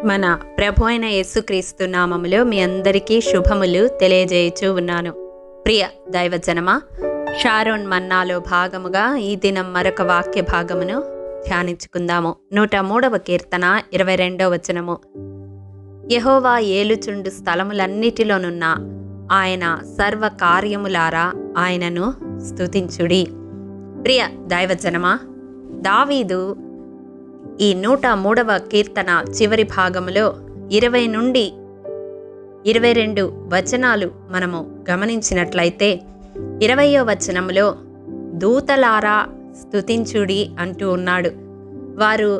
మన ప్రభు అయిన యేసుక్రీస్తు నామములో మీ అందరికీ శుభములు తెలియజేయచూ ఉన్నాను. ప్రియ దైవజనమా, షారోన్ మన్నాలో భాగముగా ఈ దినం మరొక వాక్య భాగమును ధ్యానించుకుందాము. 103వ కీర్తన 22వ వచనము. యెహోవా ఏలుచుండు స్థలములన్నిటిలోనున్న ఆయన సర్వ కార్యములారా ఆయనను స్తుతించుడి. ప్రియ దైవజనమా, దావీదు ఈ 103వ కీర్తన చివరి భాగములో 20 నుండి 22 వచనాలు మనము గమనించినట్లయితే 20వ వచనములో దూతలారా స్తుతించుడి అంటూ ఉన్నాడు. వారు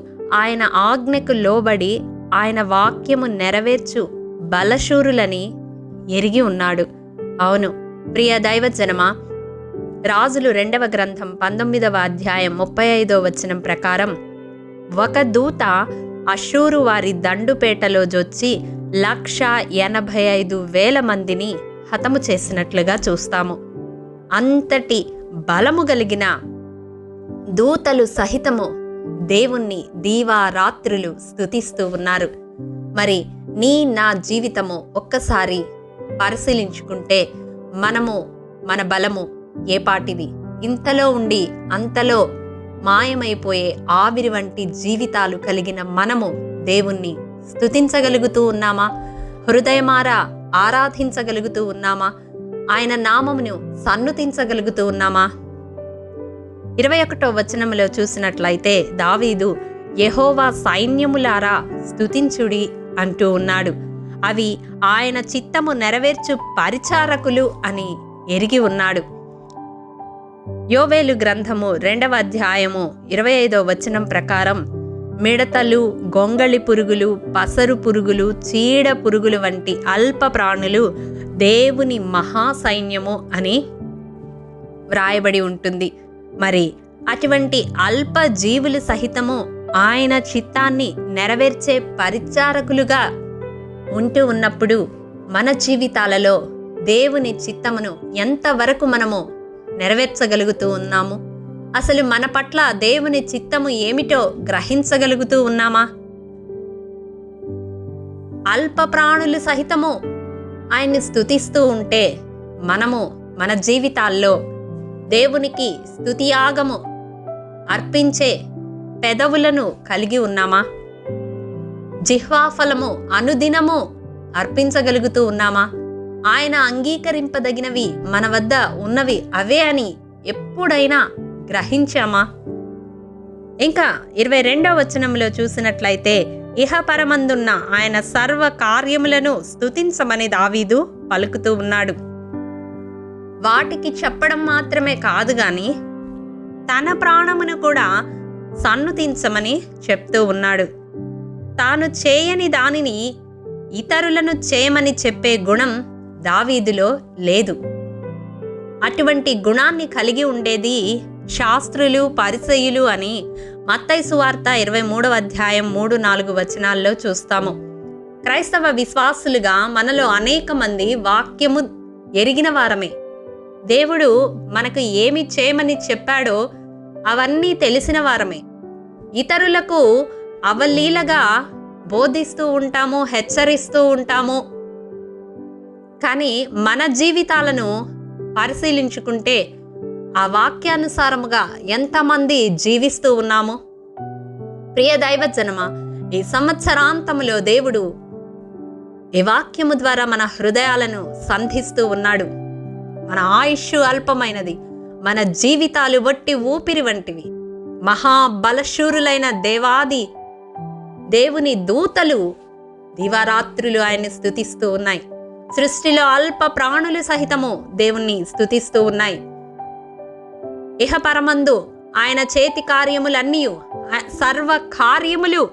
ఆయన ఆజ్ఞకు లోబడి ఆయన వాక్యము నెరవేర్చు బలశూరులని ఎరిగి ఉన్నాడు. అవును ప్రియ దైవజనమా, రాజులు 2వ గ్రంథం 19వ అధ్యాయం 35వ వచనం ప్రకారం ఒక దూత అషూరు వారి దండుపేటలో జొచ్చి 185,000 మందిని హతము చేసినట్లుగా చూస్తాము. అంతటి బలము కలిగిన దూతలు సహితము దేవుణ్ణి దీవారాత్రులు స్తుతిస్తూ ఉన్నారు. మరి నా జీవితము ఒక్కసారి పరిశీలించుకుంటే మన బలము ఏపాటిది? ఇంతలో ఉండి అంతలో మాయమైపోయే ఆవిరి వంటి జీవితాలు కలిగిన మనము దేవుణ్ణి స్తుతించగలుగుతూ ఉన్నామా? హృదయమారా ఆరాధించగలుగుతూ ఉన్నామా? ఆయన నామమును సన్నుతించగలుగుతూ ఉన్నామా? 21వ వచనములో చూసినట్లయితే దావీదు యెహోవా సైన్యములారా స్తుతించుడి అంటూ ఉన్నాడు. అవి ఆయన చిత్తము నెరవేర్చు పరిచారకులు అని ఎరిగి ఉన్నాడు. యోవేలు గ్రంథము 2వ అధ్యాయము 25వ వచనం ప్రకారం మిడతలు, గొంగళి పురుగులు, పసరు పురుగులు, చీడ పురుగులు వంటి అల్ప ప్రాణులు దేవుని మహాసైన్యము అని వ్రాయబడి ఉంటుంది. మరి అటువంటి అల్ప జీవులు సహితము ఆయన చిత్తాన్ని నెరవేర్చే పరిచారకులుగా ఉంటూ ఉన్నప్పుడు మన జీవితాలలో దేవుని చిత్తమును ఎంతవరకు మనము నెరవేర్చగలుగుతూ ఉన్నాము? అసలు మన పట్ల దేవుని చిత్తము ఏమిటో గ్రహించగలుగుతూ ఉన్నామా? అల్ప ప్రాణులు సహితము ఆయన్ని స్తుతిస్తూ ఉంటే మనము మన జీవితాల్లో దేవునికి స్తుతియాగము అర్పించే పెదవులను కలిగి ఉన్నామా? జిహ్వాఫలము అనుదినము అర్పించగలుగుతూ ఉన్నామా? ఆయన అంగీకరింపదగినవి మన వద్ద ఉన్నవి అవే అని ఎప్పుడైనా గ్రహించామా? ఇంకా 22వ వచనంలో చూసినట్లయితే ఇహపరమందున్న ఆయన సర్వ కార్యములను స్తుతించమని దావీదు పలుకుతూ ఉన్నాడు. వాటికి చెప్పడం మాత్రమే కాదు గాని తన ప్రాణమును కూడా సన్నుతించమని చెప్తూ ఉన్నాడు. తాను చేయని దానిని ఇతరులను చేయమని చెప్పే గుణం దావీదులో లేదు. అటువంటి గుణాన్ని కలిగి ఉండేది శాస్త్రులు, పరిసయ్యులు అని మత్తయి సువార్త 23వ అధ్యాయం 3-4 వచనాల్లో చూస్తాము. క్రైస్తవ విశ్వాసులుగా మనలో అనేక మంది వాక్యము ఎరిగిన వారమే. దేవుడు మనకు ఏమి చేయమని చెప్పాడో అవన్నీ తెలిసిన వారమే. ఇతరులకు అవలీలగా బోధిస్తూ ఉంటాము, హెచ్చరిస్తూ ఉంటాము. కానీ మన జీవితాలను పరిశీలించుకుంటే ఆ వాక్యానుసారముగా ఎంతమంది జీవిస్తూ ఉన్నాము? ప్రియ దైవజనమా, ఈ సంవత్సరాంతములో దేవుడు ఈ వాక్యము ద్వారా మన హృదయాలను సంధిస్తూ ఉన్నాడు. మన ఆయుష్ అల్పమైనది, మన జీవితాలు వట్టి ఊపిరి వంటివి. మహాబలశూరులైన దేవుని దూతలు దివారాత్రులు ఆయన్ని స్తుతిస్తూ ఉన్నాయి. సృష్టిలో అల్ప ప్రాణులు సహితము దేవుణ్ణి స్తుతిస్తూ ఉన్నాయి. ఇహపరమందు ఆయన చేతి కార్యములన్నీ సర్వ కార్యములు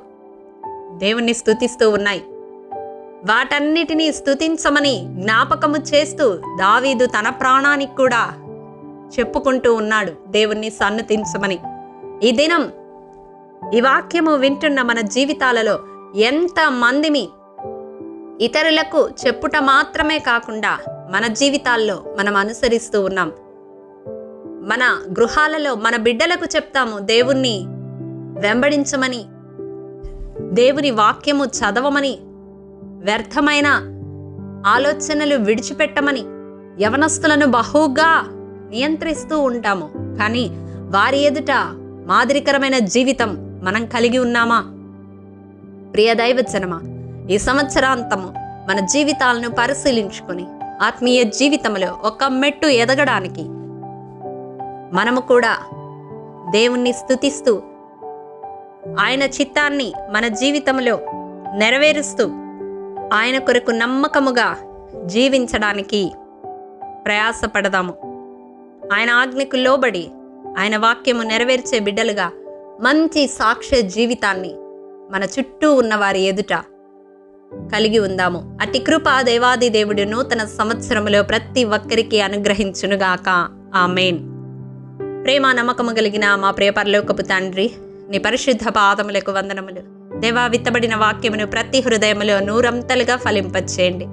దేవుణ్ణి స్తుతిస్తూ ఉన్నాయి. వాటన్నిటినీ స్తుతించమని జ్ఞాపకము చేస్తూ దావీదు తన ప్రాణానికి కూడా చెప్పుకుంటూ ఉన్నాడు దేవుణ్ణి సన్నుతించమని. ఈ దినం ఈ వాక్యము వింటున్న మన జీవితాలలో ఎంత మందిమి ఇతరులకు చెప్పుట మాత్రమే కాకుండా మన జీవితాల్లో మనం అనుసరిస్తూ ఉన్నాం? మన గృహాలలో మన బిడ్డలకు చెప్తాము దేవుణ్ణి వెంబడించమని, దేవుని వాక్యము చదవమని, వ్యర్థమైన ఆలోచనలు విడిచిపెట్టమని యవనస్తులను బహుగా నియంత్రిస్తూ ఉంటాము. కానీ వారి ఎదుట మాదిరికరమైన జీవితం మనం కలిగి ఉన్నామా? ప్రియ దైవజనమా, ఈ సంవత్సరాంతము మన జీవితాలను పరిశీలించుకొని ఆత్మీయ జీవితంలో ఒక మెట్టు ఎదగడానికి మనము కూడా దేవుణ్ణి స్తుతిస్తూ ఆయన చిత్తాన్ని మన జీవితంలో నెరవేరుస్తూ ఆయన కొరకు నమ్మకముగా జీవించడానికి ప్రయాసపడదాము. ఆయన ఆజ్ఞకు లోబడి ఆయన వాక్యము నెరవేర్చే బిడ్డలుగా మంచి సాక్ష్య జీవితాన్ని మన చుట్టూ ఉన్న వారి ఎదుట కలిగి ఉందాము. అట్టి కృప దేవాది దేవుడు నూతన సంవత్సరములో ప్రతి ఒక్కరికి అనుగ్రహించునుగాక. ఆమేన్. ప్రేమ నమ్మకము కలిగిన మా ప్రియ పరలోకపు తండ్రి, నీ పరిశుద్ధ పాదములకు వందనములు. దేవా, విత్తబడిన వాక్యమును ప్రతి హృదయములో నూరంతలుగా ఫలింపచేయండి.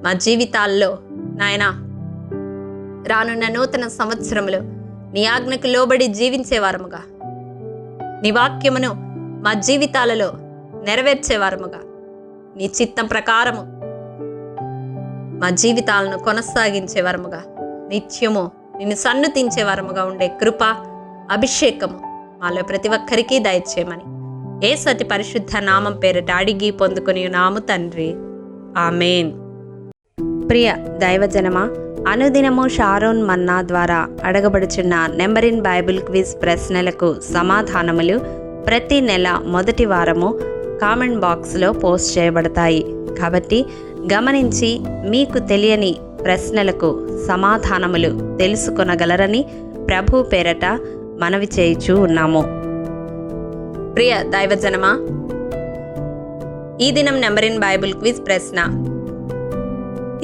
మా జీవితాల్లో నాయనా, రానున్న నూతన సంవత్సరములో నీ ఆజ్ఞకు లోబడి జీవించేవారముగా, నీ వాక్యమును మా జీవితాలలో నెరవేర్చేవారముగా, నీ చిత్తం ప్రకారము మా జీవితాలను కొనసాగించేవారముగా, నిత్యము నిన్ను సన్నుతించేవారముగా ఉండే కృప, అభిషేకము మాలో ప్రతి ఒక్కరికి దయచేయమని యేసతి పరిశుద్ధ నామం పేరిట అడిగి పొందుకొని నాము తండ్రి. ఆమేన్. ప్రియ దైవజనమా, అనుదినము షారోన్ మన్నా ద్వారా అడగబడుచున్న నెంబర్ ఇన్ బైబిల్ క్విజ్ ప్రశ్నలకు సమాధానములు ప్రతి నెల మొదటి వారము కామెంట్ బాక్స్లో పోస్ట్ చేయబడతాయి. కాబట్టి గమనించి మీకు తెలియని ప్రశ్నలకు సమాధానములు తెలుసుకొనగలరని ప్రభు పేరట మనవి చేయుచూ ఉన్నాము. ప్రియ దైవజనమా, ఈ దినం నెంబర్ ఇన్ బైబిల్ క్విజ్ ప్రశ్న: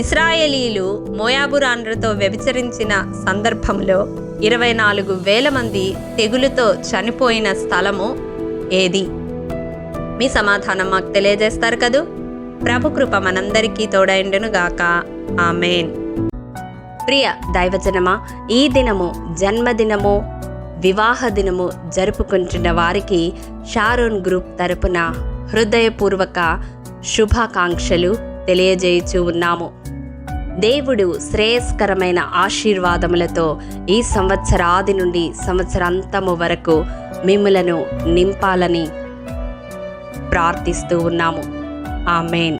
ఇశ్రాయేలీలు మోయాబురాన్లతో వ్యభిచరించిన సందర్భంలో 24,000 మంది తెగులుతో చనిపోయిన స్థలము ఏది? మీ సమాధానం మాకు తెలియజేస్తారు కదూ. ప్రభు కృప మనందరికీ తోడైండును గాక. ఆమేన్. ప్రియ దైవజనమా, ఈ దినము జన్మదినము, వివాహ దినము జరుపుకుంటున్న వారికి షారోన్ గ్రూప్ తరపున హృదయపూర్వక శుభాకాంక్షలు తెలియజేయుచూ ఉన్నాము. దేవుడు శ్రేయస్కరమైన ఆశీర్వాదములతో ఈ సంవత్సరాది నుండి సంవత్సరాంతము వరకు మిమ్ములను నింపాలని ప్రార్థిస్తూ ఉన్నాము. ఆమేన్.